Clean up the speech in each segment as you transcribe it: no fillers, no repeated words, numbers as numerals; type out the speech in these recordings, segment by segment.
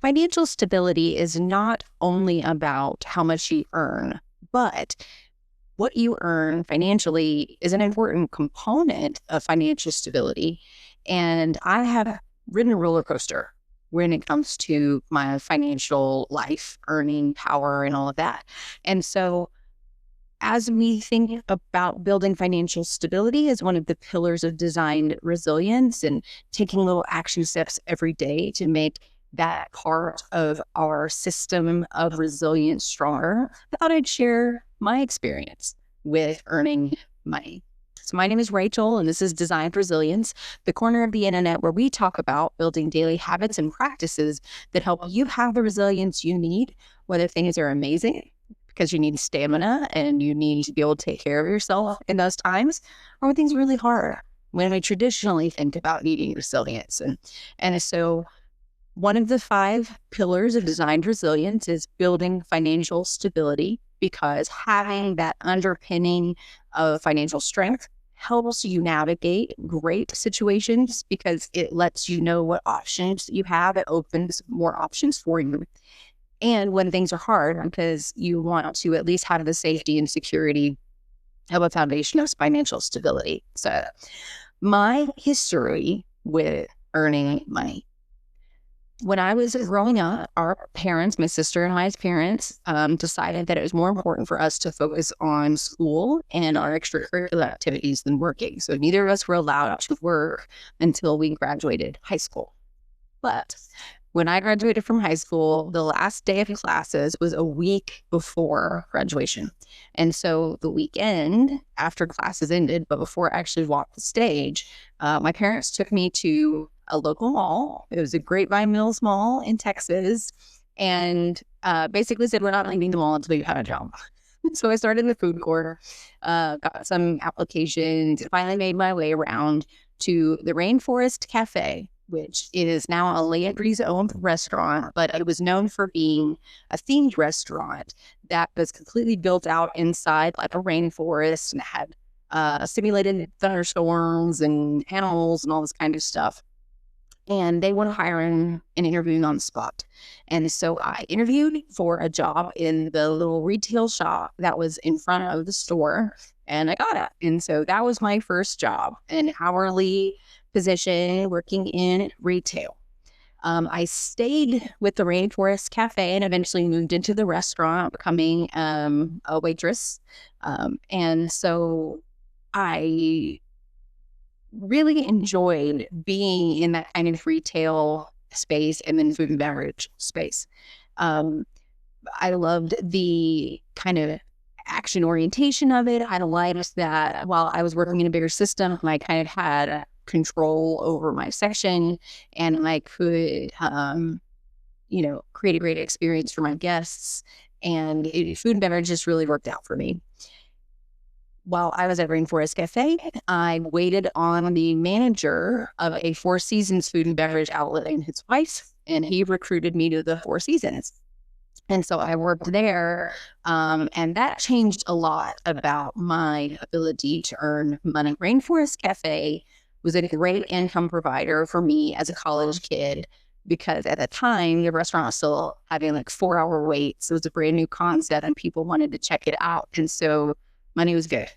Financial stability is not only about how much you earn, but what you earn financially is an important component of financial stability. And I have ridden a roller coaster when it comes to my financial life, earning power, and all of that. And so, as we think about building financial stability as one of the pillars of designed resilience and taking little action steps every day to make that part of our system of resilience stronger, I thought I'd share my experience with earning money. So my name is Rachel, and this is Designed Resilience, the corner of the internet where we talk about building daily habits and practices that help you have the resilience you need, whether things are amazing because you need stamina and you need to be able to take care of yourself in those times, or when things are really hard, when we traditionally think about needing resilience. And so one of the 5 pillars of designed resilience is building financial stability, because having that underpinning of financial strength helps you navigate great situations because it lets you know what options you have. It opens more options for you. And when things are hard, because you want to at least have the safety and security of a foundation of financial stability. So my history with earning money. When I was growing up, our parents, my sister and my parents, decided that it was more important for us to focus on school and our extracurricular activities than working. So neither of us were allowed to work until we graduated high school. But when I graduated from high school, the last day of classes was a week before graduation. And so the weekend after classes ended, but before I actually walked the stage, my parents took me to a local mall. It was a Grapevine Mills Mall in Texas. And basically said, we're not leaving the mall until you have a job. So I started in the food court, got some applications, finally made my way around to the Rainforest Cafe, which is now a Landry's owned restaurant, but it was known for being a themed restaurant that was completely built out inside like a rainforest and had simulated thunderstorms and animals and all this kind of stuff. And they were hiring and interviewing on the spot. And so I interviewed for a job in the little retail shop that was in front of the store, and I got it. And so that was my first job, an hourly position working in retail. I stayed with the Rainforest Cafe and eventually moved into the restaurant, becoming a waitress. And so I really enjoyed being in that kind of retail space and then food and beverage space. I loved the kind of action orientation of it. I liked that while I was working in a bigger system, I kind of had control over my section, and I could, create a great experience for my guests. And food and beverage just really worked out for me. While I was at Rainforest Cafe, I waited on the manager of a Four Seasons food and beverage outlet and his wife, and he recruited me to the Four Seasons. And so I worked there, and that changed a lot about my ability to earn money. Rainforest Cafe was a great income provider for me as a college kid, because at the time, the restaurant was still having like 4-hour waits. It was a brand new concept and people wanted to check it out. And so money was good.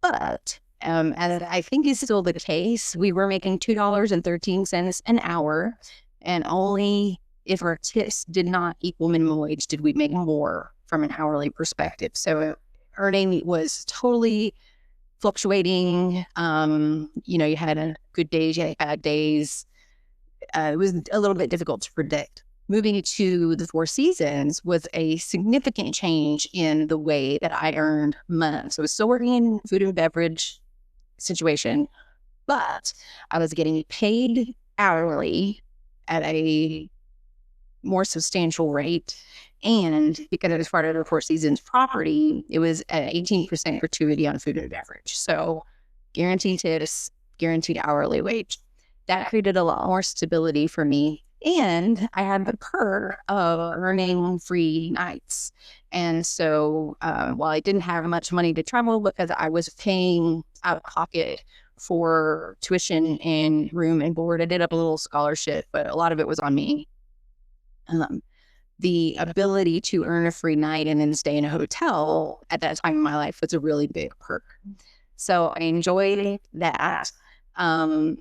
But as I think is still the case, we were making $2.13 an hour, and only if our tips did not equal minimum wage did we make more from an hourly perspective. So earning was totally fluctuating. You had good days, you had bad days. It was a little bit difficult to predict. Moving to the Four Seasons was a significant change in the way that I earned money. So I was still working in food and beverage situation, but I was getting paid hourly at a more substantial rate. And because it was part of the Four Seasons property, it was an 18% gratuity on food and beverage. So guaranteed tips, guaranteed hourly wage. That created a lot more stability for me. And I had the perk of earning free nights. And so while I didn't have much money to travel because I was paying out of pocket for tuition and room and board, I did have a little scholarship, but a lot of it was on me. Um, the ability to earn a free night and then stay in a hotel at that time in my life was a really big perk. So I enjoyed that. Um,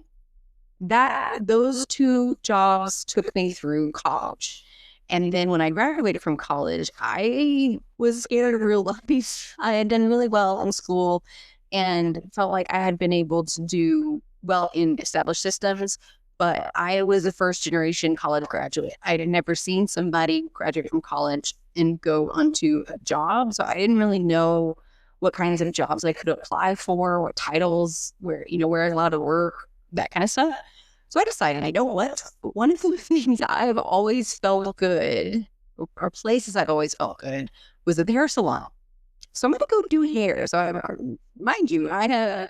those two jobs took me through college. And then when I graduated from college, I was scared of real life. I had done really well in school and felt like I had been able to do well in established systems. But I was a first generation college graduate. I had never seen somebody graduate from college and go onto a job. So I didn't really know what kinds of jobs I could apply for, what titles, where I was allowed to work, that kind of stuff. So I decided, I know what? One of the things I've always felt good, or places I've always felt good, was at the hair salon. So I'm going to go do hair. So mind you, I had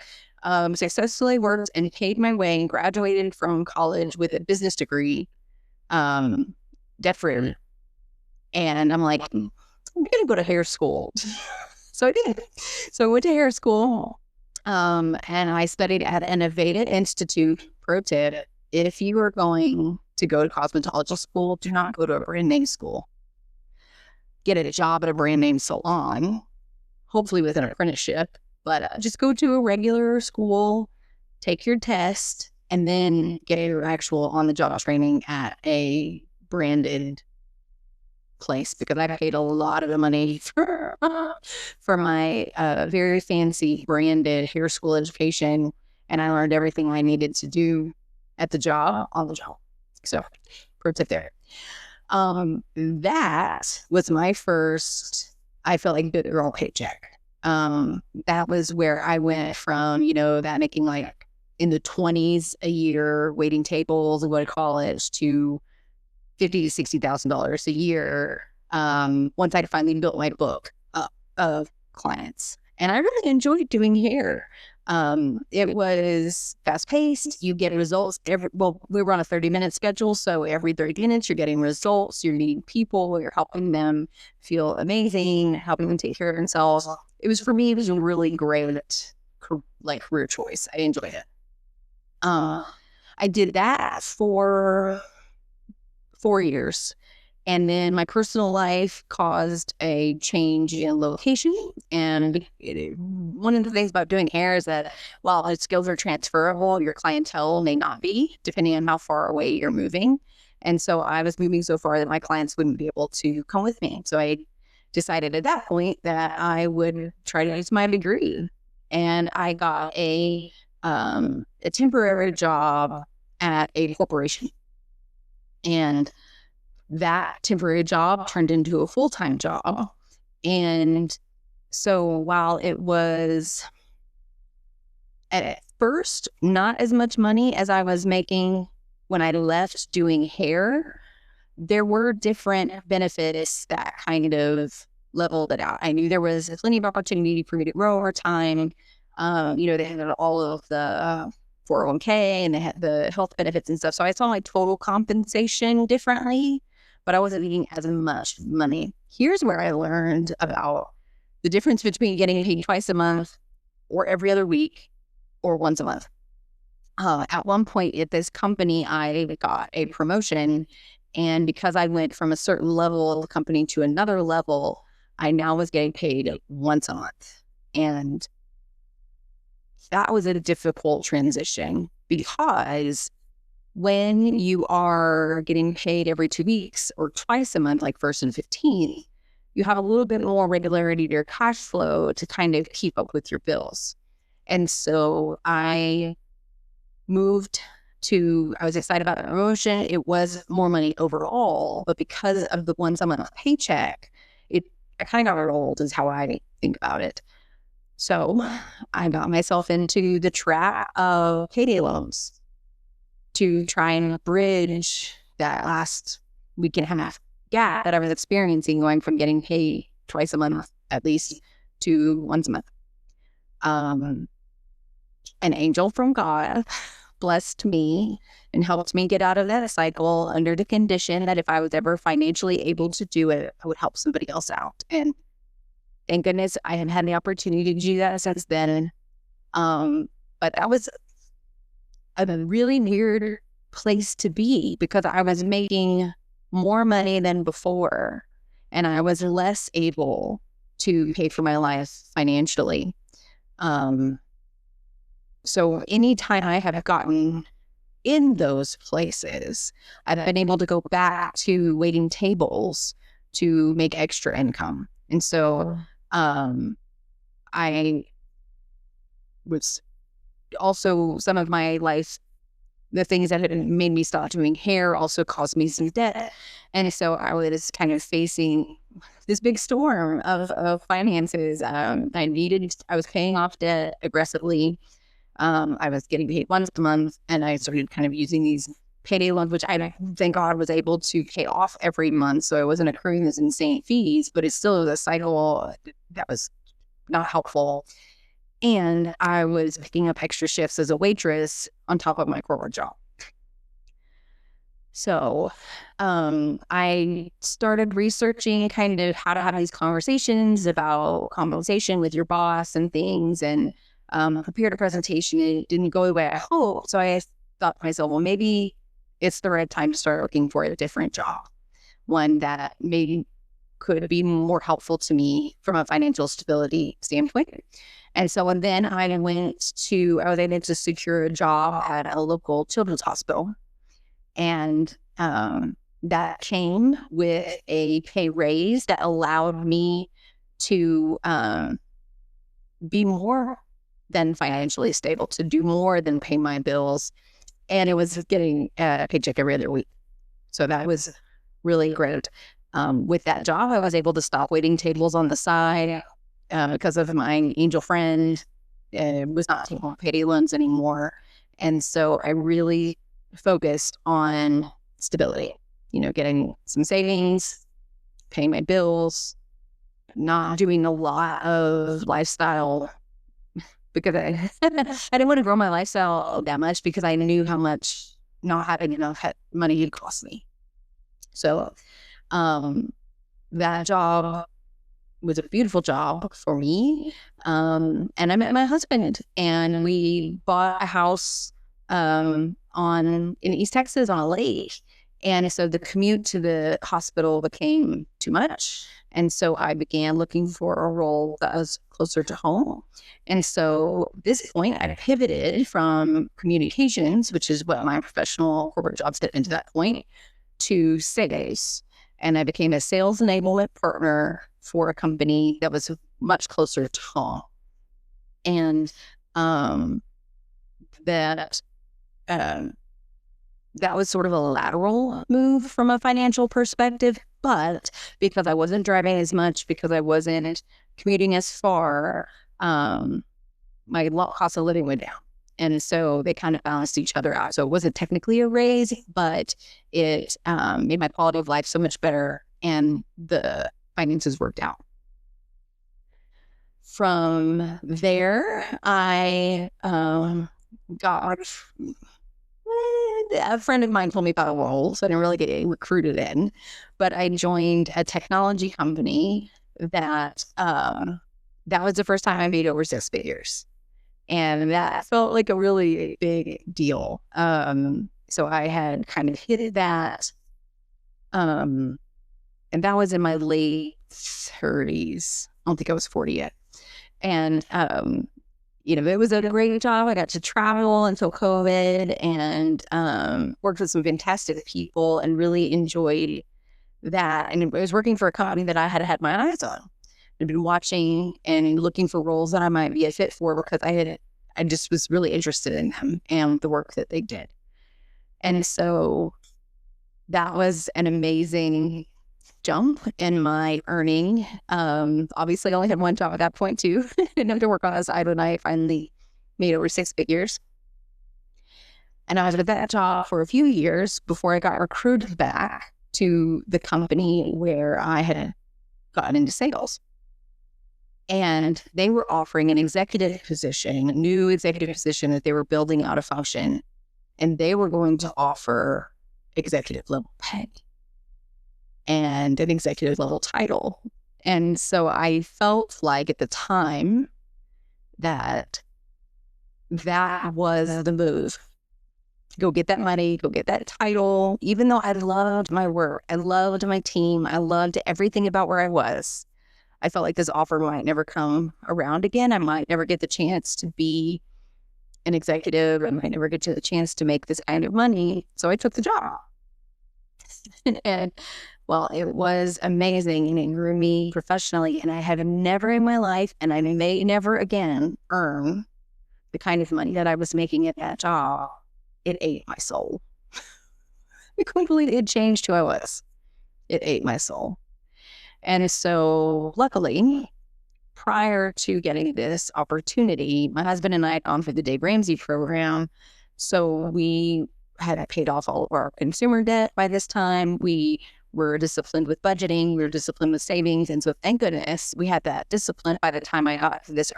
successfully worked and paid my way and graduated from college with a business degree, debt-free. And I'm like, I'm going to go to hair school. So I did. So I went to hair school, and I studied at an Innovative Institute. Pro tip: if you are going to go to cosmetology school, do not go to a brand name school. Get a job at a brand name salon, hopefully with an apprenticeship, but just go to a regular school, take your test, and then get your actual on-the-job training at a branded place, because I paid a lot of the money for my very fancy branded hair school education, and I learned everything I needed to do at the job on the job. So, pro tip there. That was my first, I felt like, good girl paycheck. That was where I went from, that making like in the 20s a year, waiting tables and going to college, to $50,000 to $60,000 a year. Once I finally built my book of clients, and I really enjoyed doing hair. It was fast paced. You get results we were on a 30-minute schedule. So every 30 minutes you're getting results. You're meeting people. You're helping them feel amazing, helping them take care of themselves. For me, it was a really great, career choice. I enjoyed it. I did that for 4 years. And then my personal life caused a change in location. And one of the things about doing hair is that while the skills are transferable, your clientele may not be, depending on how far away you're moving. And so I was moving so far that my clients wouldn't be able to come with me. So I decided at that point that I would try to use my degree. And I got a temporary job at a corporation. And that temporary job turned into a full-time job. And so while it was at first not as much money as I was making when I left doing hair, there were different benefits that kind of leveled it out. I knew there was plenty of opportunity for me to grow over time. They had all of the 401k, and they had the health benefits and stuff. So I saw my total compensation differently, but I wasn't making as much money. Here's where I learned about the difference between getting paid twice a month, or every other week, or once a month. At one point at this company, I got a promotion, and because I went from a certain level of the company to another level, I now was getting paid once a month. And that was a difficult transition, because when you are getting paid every 2 weeks or twice a month, like 1st and 15th, you have a little bit more regularity to your cash flow to kind of keep up with your bills. And so I was excited about the promotion. It was more money overall, but because of the once a month paycheck, I kind of got rolled, is how I think about it. So I got myself into the trap of payday loans to try and bridge that last week and a half gap that I was experiencing, going from getting paid twice a month at least to once a month. An angel from God blessed me and helped me get out of that cycle, under the condition that if I was ever financially able to do it, I would help somebody else out. And thank goodness I had had the opportunity to do that since then. But that was a really weird place to be, because I was making more money than before, and I was less able to pay for my life financially. So anytime I have gotten in those places, I've been able to go back to waiting tables to make extra income. And so I was also, some of my life, the things that had made me stop doing hair also caused me some debt. And so I was kind of facing this big storm of finances. I was paying off debt aggressively. I was getting paid once a month, and I started kind of using these payday loans, which I, thank God, was able to pay off every month. So I wasn't accruing these insane fees, but it still was a cycle that was not helpful. And I was picking up extra shifts as a waitress on top of my corporate job. So I started researching kind of how to have these conversations about compensation with your boss and things, and prepared a presentation. It didn't go the way I hoped. So I thought to myself, well, maybe it's the right time to start looking for a different job, one that maybe could be more helpful to me from a financial stability standpoint. And so then I was able to secure a job at a local children's hospital. And that came with a pay raise that allowed me to be more than financially stable, to do more than pay my bills. And it was getting a paycheck every other week. So that was really great. With that job, I was able to stop waiting tables on the side because of my angel friend. Was not taking payday loans anymore. And so I really focused on stability, getting some savings, paying my bills, not doing a lot of lifestyle, because I didn't want to grow my lifestyle that much, because I knew how much not having enough money would cost me. So that job was a beautiful job for me. And I met my husband, and we bought a house in East Texas on a lake. And so the commute to the hospital became too much. And so I began looking for a role that was closer to home. And so at this point, I pivoted from communications, which is what my professional corporate jobs did into that point, to sales. And I became a sales enablement partner for a company that was much closer to home. And that was sort of a lateral move from a financial perspective, but because I wasn't driving as much, because I wasn't commuting as far, my cost of living went down. And so they kind of balanced each other out. So it wasn't technically a raise, but it made my quality of life so much better, and the finances worked out. From there, I got a friend of mine told me about a role, so I didn't really get recruited in, but I joined a technology company that was the first time I made over 6 figures. And that felt like a really big deal. So I had kind of hit that. And that was in my late 30s. I don't think I was 40 yet. And, it was a great job. I got to travel until COVID, and worked with some fantastic people, and really enjoyed that. And I was working for a company that I had had my eyes on. I'd been watching and looking for roles that I might be a fit for, because I just was really interested in them and the work that they did. And so that was an amazing jump in my earning. Obviously I only had one job at that point too. Didn't have to work on the side when I finally made over 6 figures. And I was at that job for a few years before I got recruited back to the company where I had gotten into sales. And they were offering an executive position, a new executive position that they were building out a function. And they were going to offer executive level pay and an executive level title. And so I felt like at the time that was the move. go get that money, go get that title. Even though I loved my work, I loved my team, I loved everything about where I was, I felt like this offer might never come around again. I might never get the chance to be an executive. I might never get to the chance to make this kind of money. So I took the job. And well, it was amazing and it grew me professionally. And I had never in my life, and I may never again earn the kind of money that I was making at that job. It ate my soul. It changed who I was. It ate my soul. And so luckily, prior to getting this opportunity, my husband and I had gone for the Dave Ramsey program. So we had paid off all of our consumer debt by this time. We were disciplined with budgeting. We were disciplined with savings. And so thank goodness we had that discipline by the time I got to this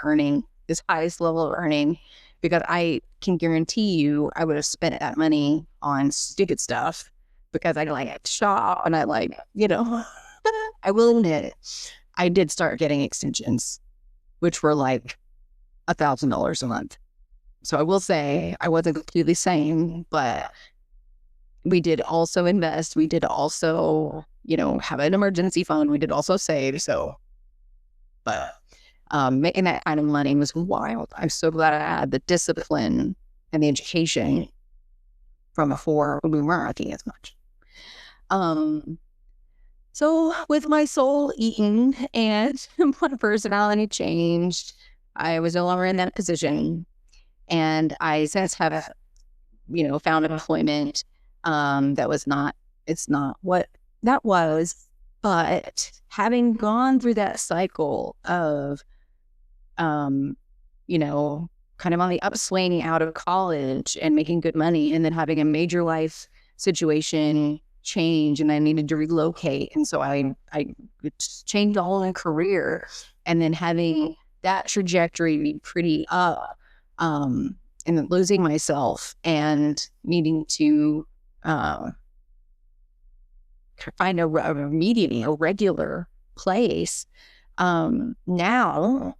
highest level of earning, because I can guarantee you I would have spent that money on stupid stuff, because I like to shop and I like, I will admit I did start getting extensions, which were like $1,000 a month. So I will say I wasn't completely sane, but we did also invest. We did also, have an emergency fund. We did also save. So, but making that kind of money was wild. I'm so glad I had the discipline and the education from before when we weren't working as much. So with my soul eaten and my personality changed, I was no longer in that position. And I since have, found employment it's not what that was. But having gone through that cycle of, kind of on the upswing out of college and making good money, and then having a major life situation change, and I needed to relocate. And so I changed all my career, and then having that trajectory be pretty up, and then losing myself and needing to find a regular place. Now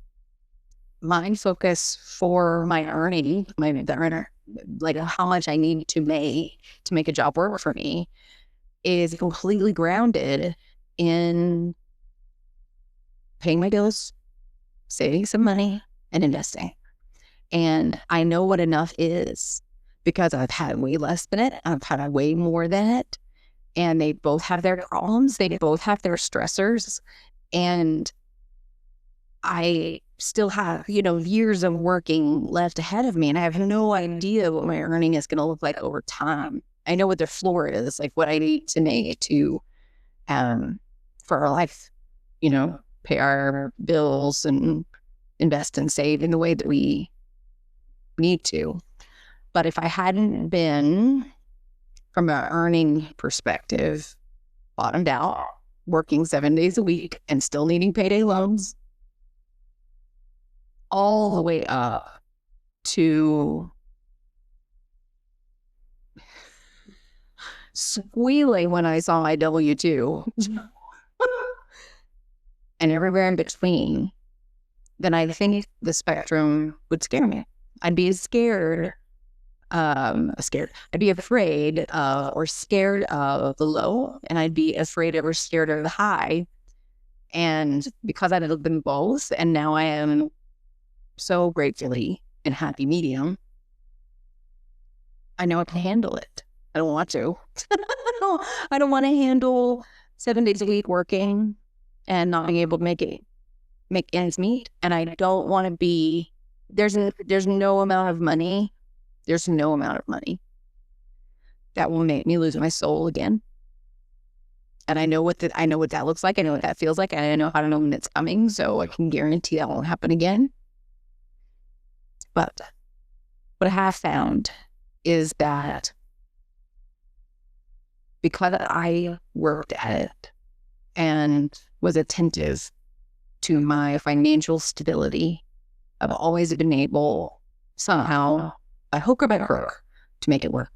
my focus for my earning, like how much I need to make a job work for me, is completely grounded in paying my bills, saving some money, and investing. And I know what enough is, because I've had way less than it. I've had way more than it. And they both have their problems. They both have their stressors. And I still have, years of working left ahead of me. And I have no idea what my earning is going to look like over time. I know what their floor is, like what I need to make to, for our life, pay our bills and invest and save in the way that we need to. But if I hadn't been, from an earning perspective, bottomed out, working 7 days a week and still needing payday loans, all the way up to squealing when I saw my W-2 and everywhere in between, then I think the spectrum would scare me. I'd be scared. I'd be afraid or scared of the low, and I'd be afraid or scared of the high. And because I lived in both, and now I am so gratefully in happy medium, I know I can handle it. I don't want to. I don't want to handle 7 days a week working and not being able to make ends meet. And I don't want to be, there's no amount of money that will make me lose my soul again. And I know what that looks like. I know what that feels like. And I know how to know when it's coming. So I can guarantee that won't happen again. But what I have found is that because I worked at it and was attentive to my financial stability, I've always been able somehow, by hook or by crook, to make it work.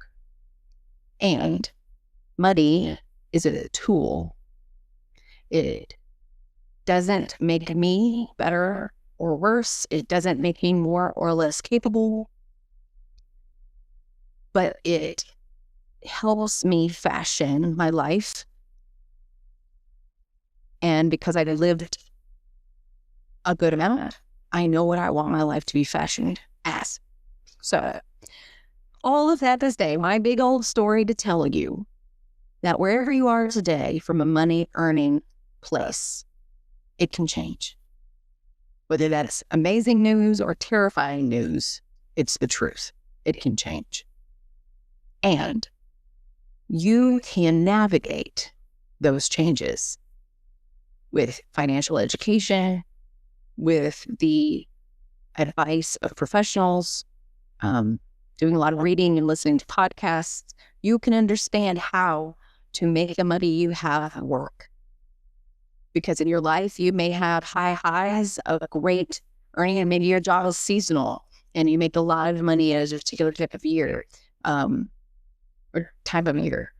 And money is a tool. It doesn't make me better or worse. It doesn't make me more or less capable. but it helps me fashion my life. And because I lived a good amount, I know what I want my life to be fashioned as. So all of that to say, my big old story to tell you that wherever you are today from a money earning place, it can change. Whether that's amazing news or terrifying news, it's the truth. It can change. And you can navigate those changes with financial education, with the advice of professionals, doing a lot of reading and listening to podcasts. You can understand how to make the money you have work. Because in your life, you may have high highs of great earning, and maybe your job is seasonal and you make a lot of money as a particular type of year, or time of year.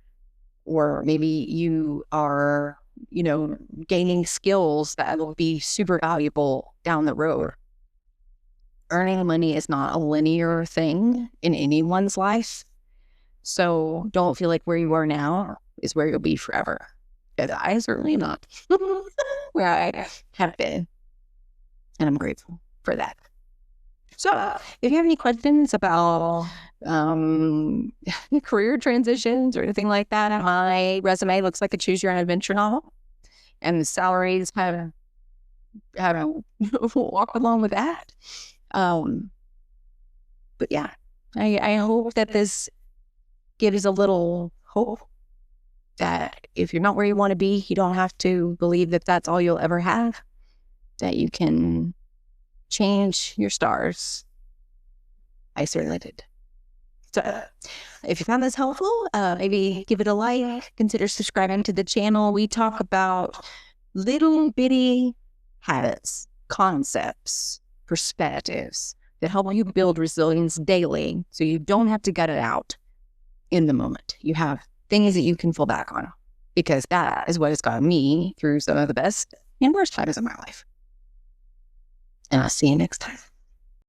Or maybe you are, gaining skills that will be super valuable down the road. Earning money is not a linear thing in anyone's life. So don't feel like where you are now is where you'll be forever. And I certainly am not where I have been. And I'm grateful for that. So if you have any questions about career transitions or anything like that, my resume looks like a choose your own adventure novel. And the salaries kind of walk along with that. But yeah, I hope that this gives a little hope that if you're not where you want to be, you don't have to believe that that's all you'll ever have, that you can change your stars. I certainly did. So if you found this helpful, maybe give it a like, consider subscribing to the channel. We talk about little bitty habits, concepts, perspectives that help you build resilience daily so you don't have to gut it out in the moment. You have things that you can fall back on, because that is what has gotten me through some of the best and worst times of my life. And I'll see you next time.